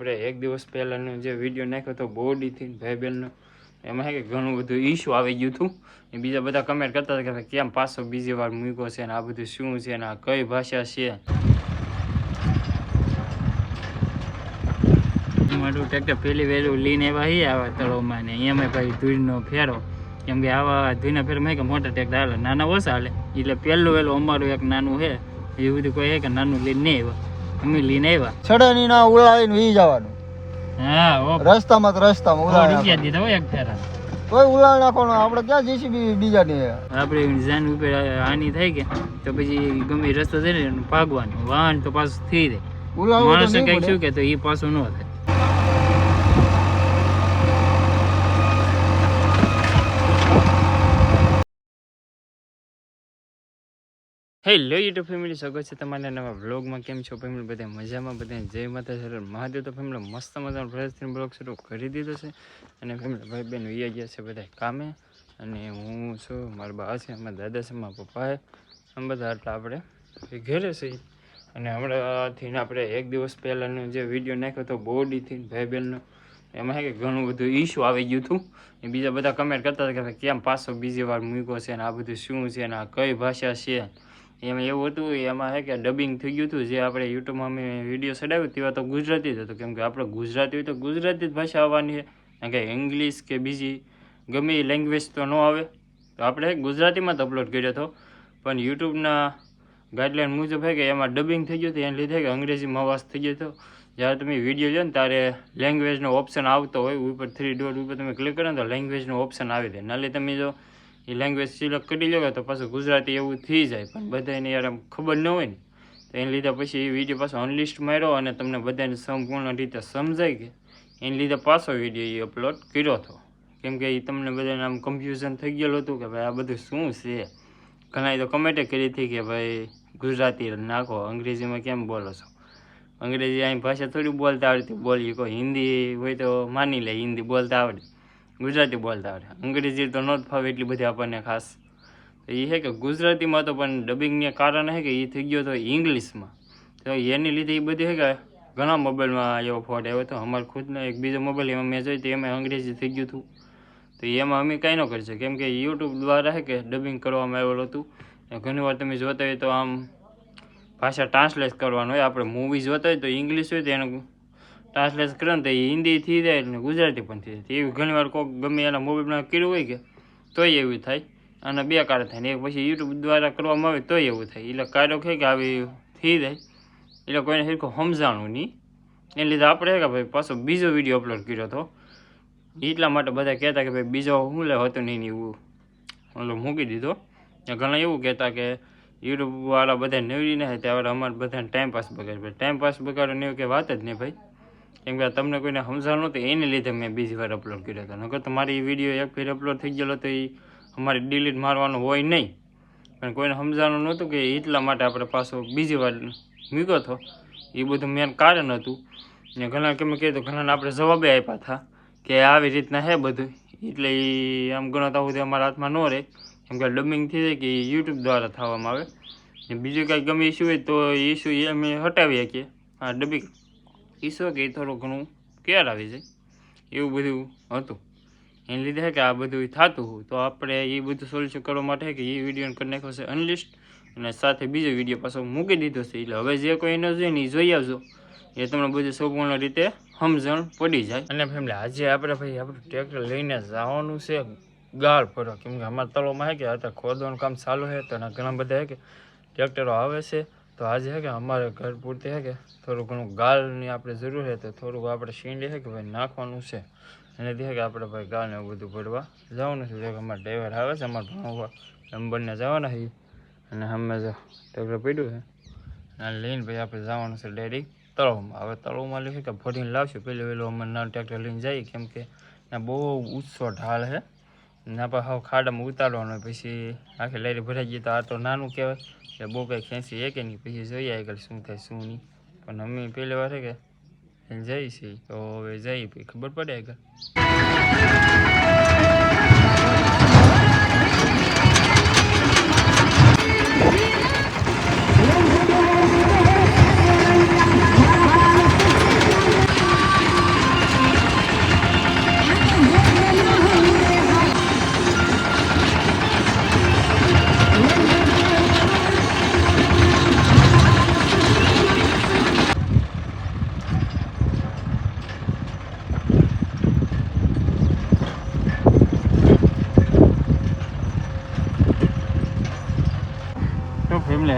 આપણે એક દિવસ પહેલાંનો જે વિડીયો નાખ્યો હતો બોડીથી ભાઈ બહેનનો એમાં કે ઘણું બધું ઇશ્યુ આવી ગયું હતું. એ બીજા બધા કમેન્ટ કરતા હતા કે કેમ પાછો બીજી વાર મૂક્યો છે ને આ બધું શું છે ને આ કઈ ભાષા છે. મારું ટ્રેક્ટર પહેલી વહેલું લઈને આવ્યા આવા તળોમાં ને એમાં ભાઈ ધૂળનો ફેરો, કેમ કે આવા ધૂળના ફેરમાં કે મોટા ટ્રેક્ટર હાલે નાના ઓછા હાલે, એટલે પહેલું વહેલું અમારું એક નાનું છે એ બધું કોઈ કે નાનું લઈને નહીં આવ્યા, અમે લઈને આવ્યા છડની ના ઉલાળીને વી જવાનું. હા રસ્તામાં ઉલાળી રૂપિયા દીધા હોય એક ફેરા, કોઈ ઉલાળ નાખવાનું. આપણે ક્યાં જેસીબી બીજા ને આપણે જાન ઉપર હાની થાય કે તો પછી ગમે રસ્તો થઈ ને ભાગવાનું, વાહન તો પાછું થઈ જાય, માણસ કઈક શું કે તો એ પાછું ન થાય. હેલો યુટ્યુબ ફેમિલી, સ્વાગત છે તમારા નવા વ્લોગમાં. કેમ છો ફેમિલી? બધા મજામાં? બધા જય માતા સર મહાદેવ. તો ફેમિલી મસ્ત મજાનો ફ્રેશથી બ્લોગ શરૂ કરી દીધો છે અને ફેમિલી ભાઈ બહેન વૈયા ગયા છે બધા કામે, અને હું છું, મારા બા છે, મારા દાદા છે, મારા પપ્પા છે, આમ બધા એટલે આપણે ઘરે છે. અને હમણાંથી આપણે એક દિવસ પહેલાંનો જે વિડીયો નાખ્યો હતો બોડીથી ભાઈ બહેનનો એમાં કે ઘણું બધું ઇશ્યુ આવી ગયું હતું. એ બીજા બધા કમેન્ટ કરતા હતા કે કેમ પાછો બીજી વાર મૂક્યો છે ને આ બધું શું છે ને આ કઈ ભાષા છે. એમાં એવું હતું, એમાં કે ડબિંગ થઈ ગયું હતું. જે આપણે યુટ્યુબમાં અમે વિડીયો ચડાવ્યું તેવા તો ગુજરાતી જ હતો, કેમ કે આપણે ગુજરાતી હોય તો ગુજરાતી જ ભાષા આવવાની છે, કારણ કે ઇંગ્લિશ કે બીજી ગમે એ લેંગ્વેજ તો ન આવે. તો આપણે ગુજરાતીમાં જ અપલોડ કર્યો હતો, પણ યુટ્યુબના ગાઈડલાઇન મુજબ કે એમાં ડબિંગ થઈ ગયું હતું, એને લીધે કે અંગ્રેજીમાં અવાજ થઈ ગયો હતો. જ્યારે તમે વિડીયો જો ને ત્યારે લેંગ્વેજનો ઓપ્શન આવતો હોય ઉપર 3 ડોટ ઉપર તમે ક્લિક કરો ને તો લેંગ્વેજનો ઓપ્શન આવી જાય. નાલે તમે જો એ લેંગ્વેજ સિલેક્ટ કરી લો તો પાછું ગુજરાતી એવું થઈ જાય, પણ બધાને યાર આમ ખબર ન હોય ને, તો એને લીધે પછી એ વિડીયો પાછો અનલિસ્ટ માર્યો અને તમને બધાને સંપૂર્ણ રીતે સમજાય કે એને લીધે પાછો વિડીયો એ અપલોડ કર્યો હતો. કેમ કે એ તમને બધાને આમ કન્ફ્યુઝન થઈ ગયેલું હતું કે ભાઈ આ બધું શું છે. ઘણા તો કમેન્ટ કરી હતી કે ભાઈ ગુજરાતી નાખો, અંગ્રેજીમાં કેમ બોલો છો? અંગ્રેજી અહીં ભાષા થોડી બોલતા આવડતી, બોલીએ કોઈ હિન્દી હોય તો માની લે, હિન્દી બોલતા આવડે, ગુજરાતી બોલતા આવડે, અંગ્રેજી તો ન જ ફાવે એટલી બધી આપણને ખાસ. તો એ છે કે ગુજરાતીમાં તો પણ ડબિંગને કારણે છે કે એ થઈ ગયો હતો ઇંગ્લિશમાં. તો એની લીધે એ બધી છે કે ઘણા મોબાઈલમાં એવો ફોટ આવ્યો હતો. અમારે ખુદનો એક બીજો મોબાઈલ એમાં મેં જોઈ તો એમાં અંગ્રેજી થઈ ગયું હતું. તો એમાં અમે કાંઈ ન કરી શકીએ, કેમ કે યુટ્યુબ દ્વારા છે કે ડબિંગ કરવામાં આવેલું હતું. ઘણીવાર તમે જોતા હોય તો આમ ભાષા ટ્રાન્સલેટ કરવાનું હોય, આપણે મૂવી જોતા હોય તો ઇંગ્લિશ હોય તો એનું ટ્રાન્સલેટ કરે ને તો એ હિન્દી થઈ જાય ને ગુજરાતી પણ થઈ જાય. એવી ઘણીવાર કોઈક ગમે એના મોબાઈલમાં કર્યું હોય કે તોય એવું થાય, અને બે કારણ થાય ને એક પછી યુટ્યુબ દ્વારા કરવામાં આવે તોય એવું થાય. એટલે કારક છે કે આવી થઈ જાય, એટલે કોઈને સરખું સમજાણું નહીં, એને લીધે આપણે કે ભાઈ પાછો બીજો વિડીયો અપલોડ કર્યો હતો. એટલા માટે બધા કહેતા કે ભાઈ બીજો શું લે હતો નહીં એવું ઓલો મૂકી દીધો. ઘણા એવું કહેતા કે યુટ્યુબવાળા બધા નવરી ના થાય ત્યારે અમારે બધાને ટાઈમપાસ બગાડે. ટાઈમપાસ બગાડો ને એવું કે વાત જ નહીં ભાઈ, કેમ કે તમને કોઈને સમજાણું નહોતું એને લીધે મેં બીજી વાર અપલોડ કર્યો હતો. નકર તો મારી વિડીયો એક ફેર અપલોડ થઈ ગયેલો તો એ અમારે ડિલીટ મારવાનું હોય નહીં, પણ કોઈને સમજાણું નહોતું કે એટલા માટે આપણે પાછો બીજી વાર મૂક્યો હતો. એ બધું મેન કારણ હતું. ને ઘણા કેમ કહેતો ઘણાને આપણે જવાબે આપ્યા હતા કે આવી રીતના છે બધું, એટલે એ આમ ઘણો તો સુધી અમારા હાથમાં ન રહે, કેમ કે ડબિંગ થઈ જાય કે યુટ્યુબ દ્વારા થવામાં આવે. ને બીજું કાંઈ ગમે ઇસ્યુ હોય તો ઇસ્યુ એ અમે હટાવી શકીએ. હા, ડબિંગ ઇસ્યુ કે થોડું ઘણું કેર આવી જાય એવું બધું હતું. એને લીધે કે આ બધું થતું હોય તો આપણે એ બધું સોલ્યુશન કરવા માટે કે એ વિડીયો કરી નાખ્યો છે અનલિસ્ટ, અને સાથે બીજો વિડીયો પાછો મૂકી દીધો છે. એટલે હવે જે કોઈ ન જોઈએ ને એ જોઈ આવજો, એ તમને બધું સંપૂર્ણ રીતે સમજણ પડી જાય. અને ફેમિલી આજે આપણે ભાઈ આપણું ટ્રેક્ટર લઈને જવાનું છે ગાળ ફરવા, કેમ કે અમારા તળોમાં છે કે અત્યારે ખોદવાનું કામ ચાલુ છે, તો ઘણા બધા છે કે ટ્રેક્ટરો આવે છે. તો આજે છે કે અમારે ઘર પૂરતી છે કે થોડું ઘણું ગાળની આપણે જરૂર છે, તો થોડુંક આપણે સીંડે છે કે ભાઈ નાખવાનું છે, અને તે કે આપણે ભાઈ ગાળને એવું બધું ભરવા જવાનું છે. અમારા ડ્રાઈવર આવે છે, અમારા ભણવા નંબરને જવાના છે, અને અમે જો ટ્રેક્ટર પડ્યું છે અને લઈને ભાઈ આપણે જવાનું છે ડાયરેક્ટ તળાવમાં. હવે તળાવમાં લઈએ કે ભરીને લાવશું, પહેલું વહેલું અમે નાનું ટ્રેક્ટર લઈને જઈએ, કેમ કે ત્યાં બહુ ઊંચો ઢાળ છે, ના પણ હવે ખાડામાં ઉતારવાનો હોય, પછી આખી લારી ભરાઈ ગઈ તો આ તો નાનું કહેવાય એટલે બહુ કંઈ ખેંચી એ કે નહીં. પછી જોઈએ આગળ શું થાય શું નહીં, પણ અમે પહેલી વાર છે કે જઈએ છીએ, તો હવે જઈએ પછી ખબર પડે આગળ.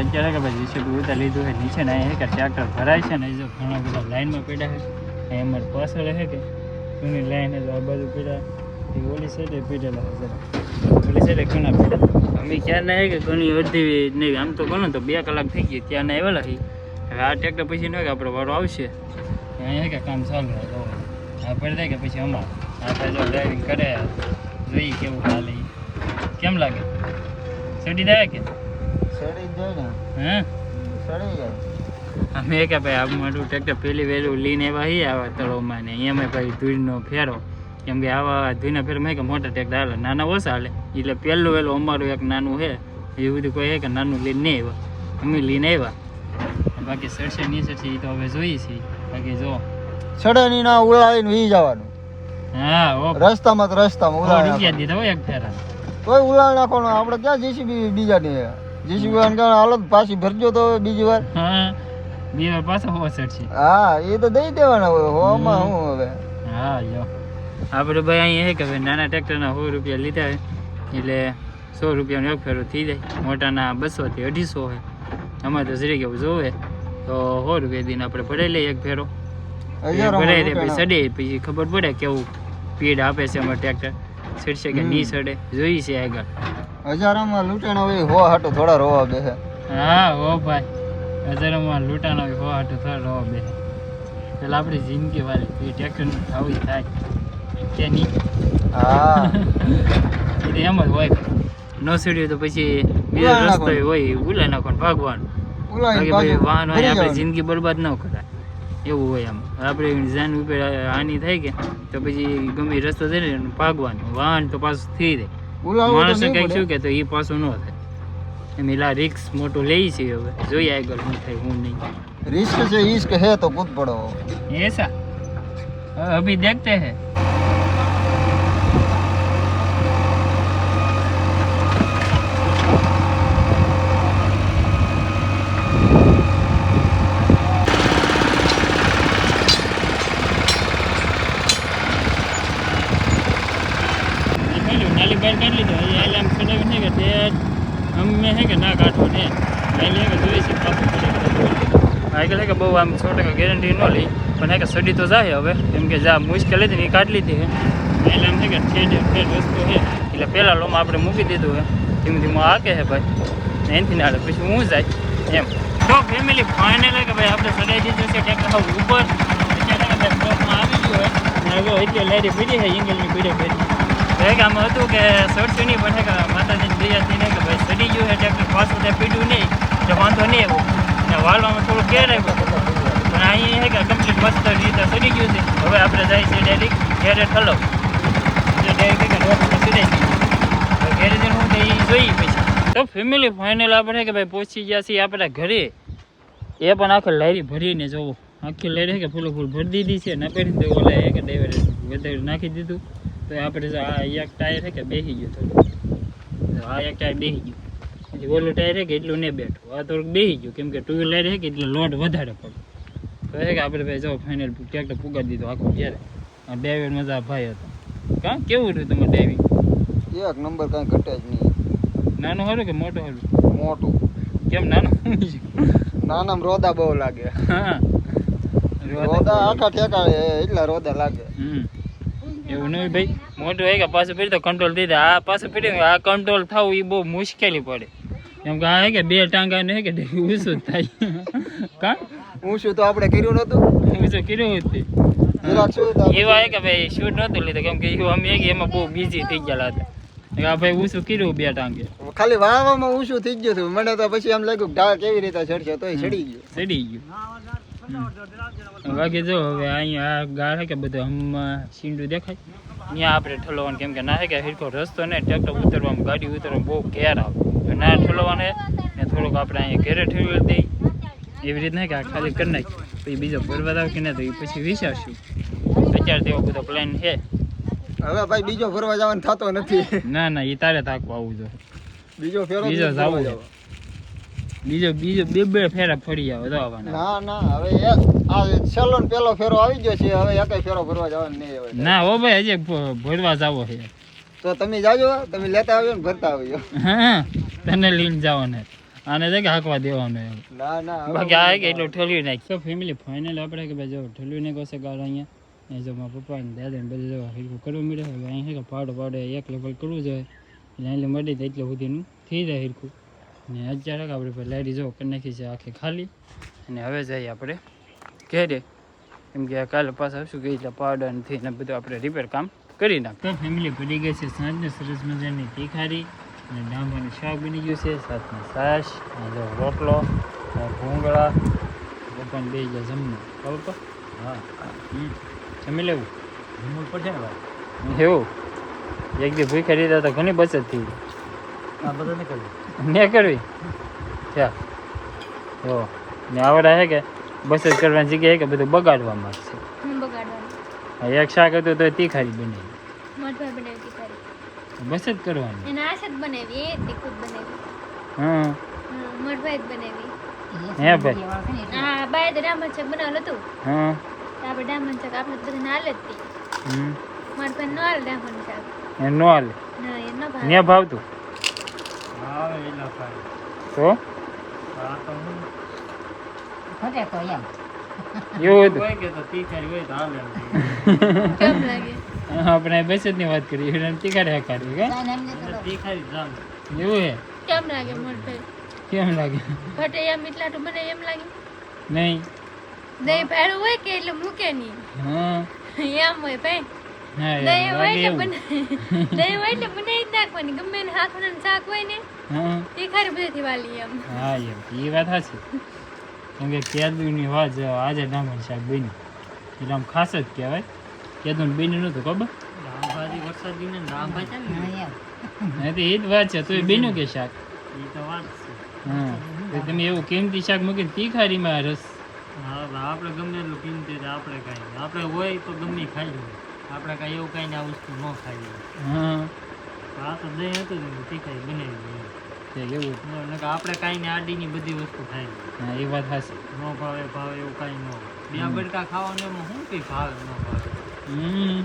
અત્યારે કે ભાઈ જીસીબી ઉતાર લીધું છે નીચે ને અહીંયા કે ટ્રેક્ટર ભરાય છે ને એ જો ઘણા બધા લાઈનમાં પડ્યા છે અહીંયા અમારે પાછળ છે કે ઘણી લાઈન આ બાજુ પડ્યા એ ઓલી સાઈડે પીડેલા છે જરા ઓલી સાઈડે ઘણા પીડા અમે ક્યાં ના કે ઘણી અડધી નહીં આમ તો ગણો તો 2 કલાક થઈ ગઈ ત્યાં ના આવેલા છે હવે આ ટ્રેક્ટર પછી ન કે આપણો વારો આવશે અહીંયા કે કામ ચાલુ રહે આ પડી જાય કે પછી અમાર આપણે જો ડ્રાઇવિંગ કરે જોઈએ કેવું હાલે કેમ લાગે ચડી જાય કે સડી જ જાય ને હે સડી જાય અમે કે ભાઈ આ મારું ટ્રેક્ટર પહેલી વહેલું લઈને આવ્યા છીએ આવા તળોમાં ને એમાં ભાઈ ધૂળનો ફેરો કેમ કે આવા ધૂળના ફેરમાં કે મોટા ટ્રેક્ટર હાલે નાના ઓછા હાલે એટલે પહેલું વહેલું અમારું એક નાનું છે એવું બધું કોઈ કે નાનું લઈને નહીં આવ્યા અમે લઈને આવ્યા બાકી સડશે નહીં સડશે એ તો હવે જોઈએ છીએ બાકી જો સડેની ના ઉલાળીને વી જવાનું હા ઓ રસ્તામાં તો રસ્તામાં ઉલાળી રૂપિયા દીધા હોય એક ફેરા કોઈ ઉલાળ નાખવાનું આપણે ક્યાં જેસીબી બીજાની જેસીબી વાળાને કહે હાલો પાછી ભરજો તો બીજી વાર હા 2 વાર પાછા હોવા સડશે હા એ તો દઈ દેવાના હોય હોમાં હું હવે હા યો આપણે ભાઈ અહીંયા છે કે ભાઈ નાના ટ્રેક્ટરના 100 રૂપિયા લીધા હોય એટલે 100 રૂપિયાનો એક ફેરો થઈ જાય મોટાના 200 થી 250 હોય અમારે તો જરી કેવું જોવે તો 100 રૂપિયા દઈને આપણે ભરાઈ લઈએ એક ફેરો ભરાઈ દે પછી સડે પછી ખબર પડે કેવું સ્પીડ આપે છે અમારે ટ્રેક્ટર સડશે કે નહીં સડે જોઈ છે આગળ હજારોમાં લૂંટાણા હોય હો હાટો થોડા રોવા બેસે હા હો ભાઈ હજારોમાં લૂંટાણા હોય હો હાટો થોડા રોવા બેસે પેલા આપણી જિંદગી વાળી એ ટ્રેક્ટરનું આવું જ થાય કે નહીં હા એ એમ જ હોય ન સડ્યું તો પછી બીજો રસ્તો હોય ઉલા નાખવાનું ભાગવાનું બાકી ભાઈ વાહન હોય આપણે જિંદગી બરબાદ ન કરાય એવું હોય આમ આપણે જાન ઉપર હાનિ થાય કે તો પછી ગમે રસ્તો થઈને ભાગવાનું વાહન તો પાછું થઈ જાય માણસને કંઈક શું કે તો એ પાછું ન થાય એમ એલા રિક્સ મોટું લઈ છે હવે જોઈએ આગળ શું થાય હું નહીં रिस्क से इश्क है तो कूद पड़ो ऐसा अभी देखते हैं नाली बाहर काट ली तो ये हम खड़े नहीं करते हमें है कि ना काटो ने पहले है कि જોઈ છે પાછું પડે આગળ है कि બહુ આમ 100% ગેરંટી ન લે પણ है कि સડી તો જાય હવે કેમ કે જા મુશ્કેલ હતી ને એ કાઢી લીધી છે એટલે આમ છે કે ઠેર વસ્તુ છે એટલે પહેલા લોમાં આપણે મૂકી દીધું છે ધીમે ધીમે આકે છે ભાઈ એનથી ના પછી હું જાય એમ તો ફેમિલી ફાઇનલ કે ભાઈ આપણે સડાઈ દીધું છે ટ્રેક્ટર ઉપર અત્યારે ભાઈ બ્લોકમાં આવી ગયો હોય હવે એટલે લારી પીડી છે એંગલની પીડે પડી એક આમ હતું કે સડશે નહીં પણ કે માતાજીની દયાથી ને કે ભાઈ સડી ગયું છે ટ્રેક્ટર પાછું ત્યાં પીડ્યું નહીં તો વાંધો નહીં એવું ને વાળવામાં થોડું કેર આવ્યું પણ અહીંયા છે કે કમ્પ્લીટ મસ્ત રીતે સડી ગયું છે હવે આપણે જાય છે ડાયરેક્ટ ઘેરે ઠલો એટલે ડાયરેક્ટ કે રોડ સડાઈ ગયું ઘેરે જઈને હું એ જોઈએ પછી તો ફેમિલી ફાઇનલ આપણે કે ભાઈ પહોંચી ગયા છીએ આપણા ઘરે એ પણ આખી લારી ભરીને જોવો આખી લારી કે ફૂલ ભરી દીધી છે ના પહેરી તો ઓલા કે ડ્રાઈવરે વધારે નાખી દીધું તો આપણે આ એક ટાયર છે કે બેસી ગયું થોડું આ એક ટાયર બેસી ગયું પછી ઓલું ટાયર છે કે એટલું નહીં બેઠું આ થોડુંક બેસી ગયું કેમ કે 2 વ્હીલર છે કે એટલે લોડ વધારે પડે તો છે કે આપણે ભાઈ જો ફાઇનલ ટ્રેક્ટર પુગાડી દીધું આખું જ્યારે આ ડ્રાઈવર મજા ભાઈ હતો કાં કેવું રહ્યું તમારે ડ્રાઇવિંગ એક નંબર કાંઈ ઘટે જ નહીં નાનું સારું કે મોટું સારું મોટું કેમ નાનું નાનામાં રોદા બહુ લાગે હા રોદા આખા ઠેકા એટલા રોદા લાગે એવું નહીં ભાઈ મોટું હોય કે પાછું ફરી તો કંટ્રોલ થઈ જાય આ પાછું ફરી આ કંટ્રોલ થવું એ બહુ મુશ્કેલી પડે કેમ કે આ કે 2 ટાંગા ને કે ઊંચું જ થાય કા ઊંચું તો આપણે કર્યું નતું ઊંચું કર્યું હતું એવા કે ભાઈ શૂટ નહોતું લીધું કેમ કે એવું અમે એમાં બહુ બિઝી થઈ ગયેલા હતા આ ભાઈ ઊંચું કર્યું 2 ટાંગે ખાલી વાવામાં ઊંચું થઈ ગયું હતું મને તો પછી એમ લાગ્યું ઢાળ કેવી રીતે ચડશે તોય ચડી ગયું બાકી જો હવે અહીંયા આ ગાળ કે બધું હમણાં સીંડું દેખાય ત્યાં આપણે ઠલવાનું કેમ કે ના કે હિરકો રસ્તો ને ટ્રેક્ટર ઉતરવામાં ગાડી ઉતરવામાં બહુ કેર આવે ના ઠલવાને ને થોડુંક આપણે અહીંયા ઘેરે ઠેરવી દઈ એવી રીતના કે આ ખાલી કરી નાખી પછી બીજો ફરવા આવે કે ના તો એ પછી વિચારશું અત્યારે તેવો બધો પ્લાન છે હવે ભાઈ બીજો ફરવા જવાનું થતો નથી ના ના એ તારે થાકવા આવવું જોઈએ બીજો ફેરો બીજો જવું બીજો બે ફેરા ફરી આવે તો આવવાના ના ના હવે આ સેલોન પેલો ફેરો આવી ગયો છે હવે એકેય ફેરો ફરવા જવાનું નહીં હવે ના હો ભાઈ હજી ભરવા જાવો છે તો તમે જાજો તમે લેતા આવ્યો ને ભરતા આવ્યો હા તને લઈને જવાને આને છે કે હાંકવા દેવાનો એમ ના ના બાકી આ કે એટલું ઠોલ્યું નાખ તો ફેમિલી ફાઇનલ આપણે કે ભાઈ જો ઠોલ્યું નાખ્યો છે ગાળ અહીંયા એ જો મારા પપ્પા ને દાદા ને બધું જો હરખું કરવું મળે હવે અહીં છે કે પાડો એક લેવલ કરવું જોઈએ એટલે એટલે મળી જાય એટલે સુધીનું થઈ જાય હરખું ને અત્યારે આપણે લાઈટ જો કરી નાખી છે આખી ખાલી અને હવે જઈએ આપણે ઘેરે કેમ કે કાલે પાછા આવશું કે એટલે પાવડર નથી ને બધું આપણે રિપેર કામ કરી નાખ તો ફેમિલી પડી ગઈ છે સાંજને સરસ મજાની તીખારી અને ડાંભાનું શાક બની ગયું છે સાથમાં છાશ અને રોટલો ભૂંગળા પપ્પાને બે ગયા જમવું બરાબર હા જમી લેવું જમવું પડશે ને ભાઈ એવું એક દી ભૂખા રીતા તો ઘણી બચત થઈ આ બધા નહીં કરવી ત્યાં જો ને આવડા છે કે બચત કરવાની જગ્યાએ કે બધું બગાડવામાં છે એક શાક હતું તો તીખારી બની બચત કરવાની હા હે ભાઈ હા એ નો હાલે ને ભાવતું તો એવું હતું આપણે બચત ની વાત કરી તીખારી હકારી કે એવું હે કેમ લાગે નહીં હા હા એમ એ વાત સાચી કેમ કે કેદુની વાત આજે ડાંગર શાક બન્યું એટલે આમ ખાસ જ કહેવાય કેદું બન્યું નતું ખબર એ જ વાત છે તો એ બન્યું કે શાક હા તો તમે એવું કિંમતી શાક મૂકીને તીખારીમાં રસ આપણે ગમે એટલું કિંમતી આપણે કાંઈ આપણે હોય તો ગમે ખાઈ આપણે કાંઈ એવું કાંઈ આ વસ્તુ ન ખાઈ હા આ તો દહીં હતું ને તીખારી બનાવી એવું આપણે કાંઈ ને આડીની બધી વસ્તુ ખાઈ હા એ વાત સાચી ન ભાવે એવું કાંઈ ન હોય બે બડકા ખાવાનું એમાં શું કંઈ ભાવે ન ભાવે અહીંયા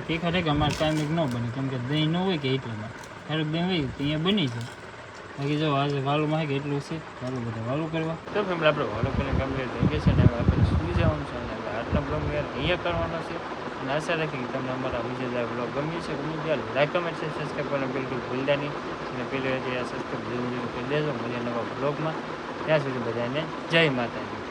તીખા કે અમારે કાંઈ ન બને કેમ કે દહીં ન હોય કે એટલામાં થોડુંક દહીં હોય તો અહીંયા બની જાય બાકી જો આજે વાલુંમાં કે એટલું છે વાલું બધા વાલું કરવા તો ફેમિલી આપણે વાલું કરીને કમ્પ્લીટ થઈ ગઈ છે ને હવે આપણે સુઈ જવાનું છે અને આટલા બ્લોગ અહીંયા કરવાનો છે અને આશા રાખી કે તમને અમારા વિજય બ્લોગ ગમ્યું છે ગમ્યું ત્યારે લાઈક કમેન્ટ છે સબસ્ક્રાઈબ કરવાનું બિલકુલ ભૂલતા નહીં અને પેલી આ સબસ્ક્રાઈબ જરૂર કરી દેજો મળીએ નવા બ્લોગમાં ત્યાં સુધી બધાને જય માતાજી.